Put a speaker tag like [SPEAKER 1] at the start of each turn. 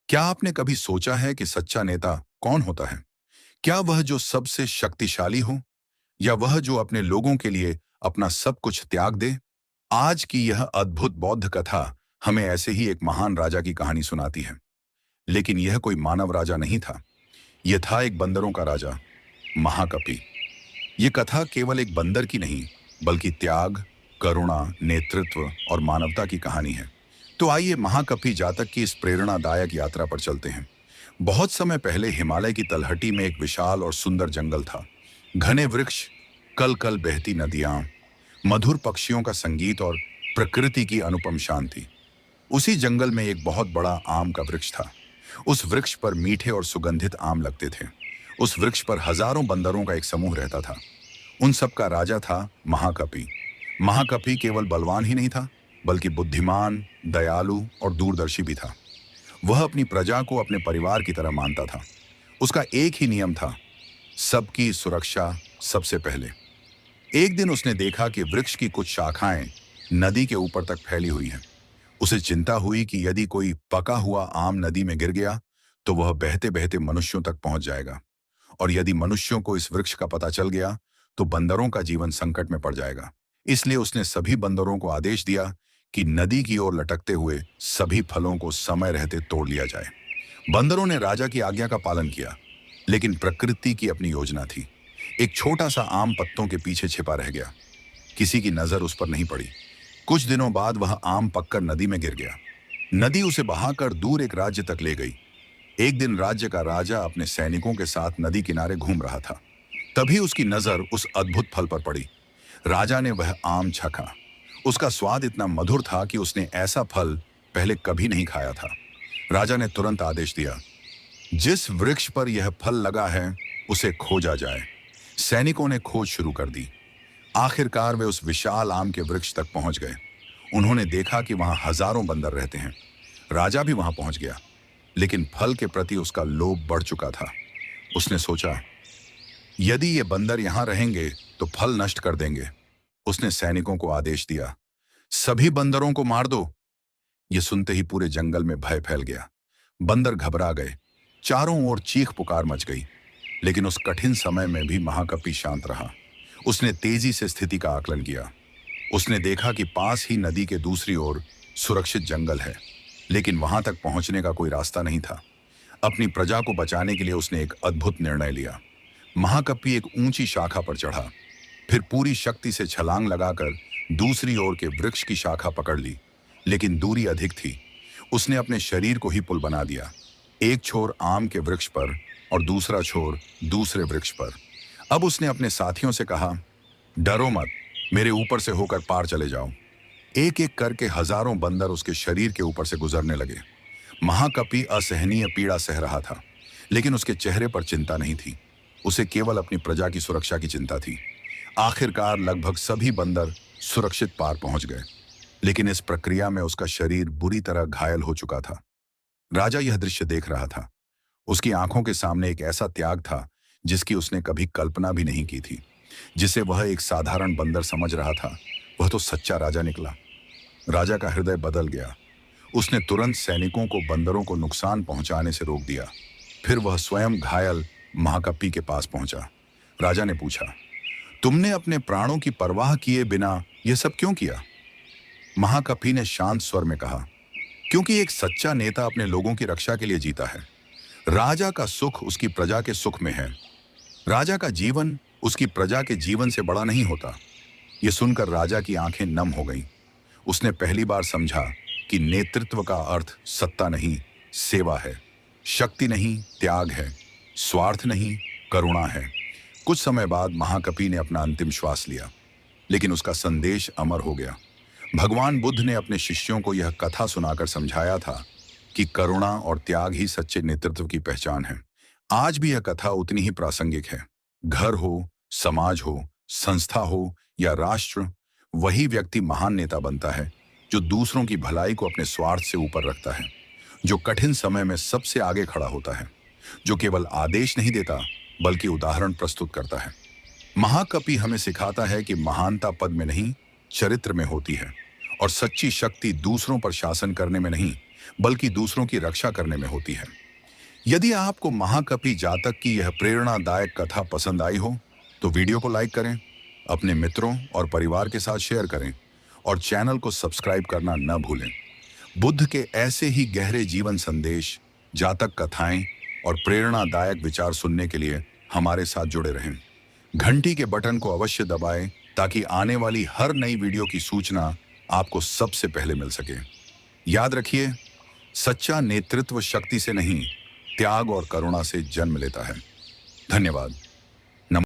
[SPEAKER 1] क्या आपने कभी सोचा है कि सच्चा नेता कौन होता है? क्या वह जो सबसे शक्तिशाली हो या वह जो अपने लोगों के लिए अपना सब कुछ त्याग दे? आज की यह अद्भुत बौद्ध कथा हमें ऐसे ही एक महान राजा की कहानी सुनाती है। लेकिन यह कोई मानव राजा नहीं था। यह था एक बंदरों का राजा, महाकपि। ये कथा केवल एक बंदर की नहीं, बल्कि त्याग, करुणा, नेतृत्व और मानवता की कहानी है। तो आइए महाकपि जातक की इस प्रेरणादायक यात्रा पर चलते हैं। बहुत समय पहले हिमालय की तलहटी में एक विशाल और सुंदर जंगल था। घने वृक्ष, कल कल बहती नदियां, मधुर पक्षियों का संगीत और प्रकृति की अनुपम शांति। उसी जंगल में एक बहुत बड़ा आम का वृक्ष था। उस वृक्ष पर मीठे और सुगंधित आम लगते थे। उस वृक्ष पर हजारों बंदरों का एक समूह रहता था। उन सब का राजा था महाकपि। महाकपि केवल बलवान ही नहीं था, बल्कि बुद्धिमान, दयालु और दूरदर्शी भी था। वह अपनी प्रजा को अपने परिवार की तरह मानता था। उसका एक ही नियम था, सबकी सुरक्षा सबसे पहले। एक दिन उसने देखा कि वृक्ष की कुछ शाखाएं नदी के ऊपर तक फैली हुई हैं। उसे चिंता हुई कि यदि कोई पका हुआ आम नदी में गिर गया तो वह बहते बहते मनुष्यों तक पहुंच जाएगा, और यदि मनुष्यों को इस वृक्ष का पता चल गया तो बंदरों का जीवन संकट में पड़ जाएगा। इसलिए उसने सभी बंदरों को आदेश दिया कि नदी की ओर लटकते हुए सभी फलों को समय रहते तोड़ लिया जाए। बंदरों ने राजा की आज्ञा का पालन किया, लेकिन प्रकृति की अपनी योजना थी। एक छोटा सा आम पत्तों के पीछे छिपा रह गया। किसी की नजर उस पर नहीं पड़ी। कुछ दिनों बाद वह आम पककर नदी में गिर गया। नदी उसे बहाकर दूर एक राज्य तक ले गई। एक दिन राज्य का राजा अपने सैनिकों के साथ नदी किनारे घूम रहा था। तभी उसकी नजर उस अद्भुत फल पर पड़ी। राजा ने वह आम चखा। उसका स्वाद इतना मधुर था कि उसने ऐसा फल पहले कभी नहीं खाया था। राजा ने तुरंत आदेश दिया, जिस वृक्ष पर यह फल लगा है उसे खोजा जाए। सैनिकों ने खोज शुरू कर दी। आखिरकार वे उस विशाल आम के वृक्ष तक पहुंच गए। उन्होंने देखा कि वहां हजारों बंदर रहते हैं। राजा भी वहां पहुंच गया, लेकिन फल के प्रति उसका लोभ बढ़ चुका था। उसने सोचा, यदि ये बंदर यहां रहेंगे तो फल नष्ट कर देंगे। उसने सैनिकों को आदेश दिया, सभी बंदरों को मार दो। ये सुनते ही पूरे जंगल में भय फैल गया। बंदर घबरा गए। चारों ओर चीख पुकार मच गई। लेकिन उस कठिन समय में भी महाकपि शांत रहा। उसने तेजी से स्थिति का आकलन किया। उसने देखा कि पास ही नदी के दूसरी ओर सुरक्षित जंगल है, लेकिन वहां तक पहुंचने का कोई रास्ता नहीं था। अपनी प्रजा को बचाने के लिए उसने एक अद्भुत निर्णय लिया। महाकपि एक ऊंची शाखा पर चढ़ा, फिर पूरी शक्ति से छलांग लगाकर दूसरी ओर के वृक्ष की शाखा पकड़ ली। लेकिन दूरी अधिक थी। उसने अपने शरीर को ही पुल बना दिया, एक छोर आम के वृक्ष पर और दूसरा छोर दूसरे वृक्ष पर। अब उसने अपने साथियों से कहा, डरो मत, मेरे ऊपर से होकर पार चले जाओ। एक एक करके हजारों बंदर उसके शरीर के ऊपर से गुजरने लगे। महाकपि असहनीय पीड़ा सह रहा था, लेकिन उसके चेहरे पर चिंता नहीं थी। उसे केवल अपनी प्रजा की सुरक्षा की चिंता थी। आखिरकार लगभग सभी बंदर सुरक्षित पार पहुंच गए, लेकिन इस प्रक्रिया में उसका शरीर बुरी तरह घायल हो चुका था। राजा यह दृश्य देख रहा था। उसकी आंखों के सामने एक ऐसा त्याग था जिसकी उसने कभी कल्पना भी नहीं की थी। जिसे वह एक साधारण बंदर समझ रहा था, वह तो सच्चा राजा निकला। राजा का हृदय बदल गया। उसने तुरंत सैनिकों को बंदरों को नुकसान पहुंचाने से रोक दिया। फिर वह स्वयं घायल महाकपि के पास पहुंचा। राजा ने पूछा, तुमने अपने प्राणों की परवाह किए बिना यह सब क्यों किया? महाकपि ने शांत स्वर में कहा, क्योंकि एक सच्चा नेता अपने लोगों की रक्षा के लिए जीता है। राजा का सुख उसकी प्रजा के सुख में है। राजा का जीवन उसकी प्रजा के जीवन से बड़ा नहीं होता। यह सुनकर राजा की आंखें नम हो गईं। उसने पहली बार समझा कि नेतृत्व का अर्थ सत्ता नहीं, सेवा है। शक्ति नहीं, त्याग है। स्वार्थ नहीं, करुणा है। कुछ समय बाद महाकपि ने अपना अंतिम श्वास लिया, लेकिन उसका संदेश अमर हो गया। भगवान बुद्ध ने अपने शिष्यों को यह कथा सुनाकर समझाया था कि करुणा और त्याग ही सच्चे नेतृत्व की पहचान है। आज भी यह कथा उतनी ही प्रासंगिक है। घर हो, समाज हो, संस्था हो या राष्ट्र, वही व्यक्ति महान नेता बनता है जो दूसरों की भलाई को अपने स्वार्थ से ऊपर रखता है, जो कठिन समय में सबसे आगे खड़ा होता है, जो केवल आदेश नहीं देता बल्कि उदाहरण प्रस्तुत करता है। महाकपि हमें सिखाता है कि महानता पद में नहीं, चरित्र में होती है, और सच्ची शक्ति दूसरों पर शासन करने में नहीं, बल्कि दूसरों की रक्षा करने में होती है। यदि आपको महाकवि जातक की यह प्रेरणादायक कथा पसंद आई हो, तो वीडियो को लाइक करें, अपने मित्रों और परिवार के साथ शेयर करें और चैनल को सब्सक्राइब करना न भूलें। बुद्ध के ऐसे ही गहरे जीवन संदेश, जातक कथाएं और प्रेरणादायक विचार सुनने के लिए हमारे साथ जुड़े रहें। घंटी के बटन को अवश्य दबाएं ताकि आने वाली हर नई वीडियो की सूचना आपको सबसे पहले मिल सके। याद रखिए, सच्चा नेतृत्व शक्ति से नहीं, त्याग और करुणा से जन्म लेता है। धन्यवाद।